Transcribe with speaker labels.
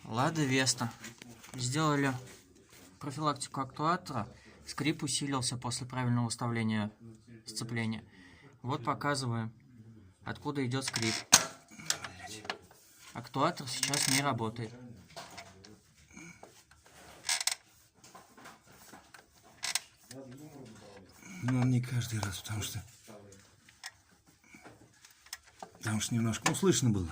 Speaker 1: Лада Веста. Сделали профилактику актуатора. Скрип усилился после правильного выставления сцепления. Вот показываем, откуда идет скрип. Актуатор сейчас не работает.
Speaker 2: Ну, не каждый раз, потому что немножко, слышно было.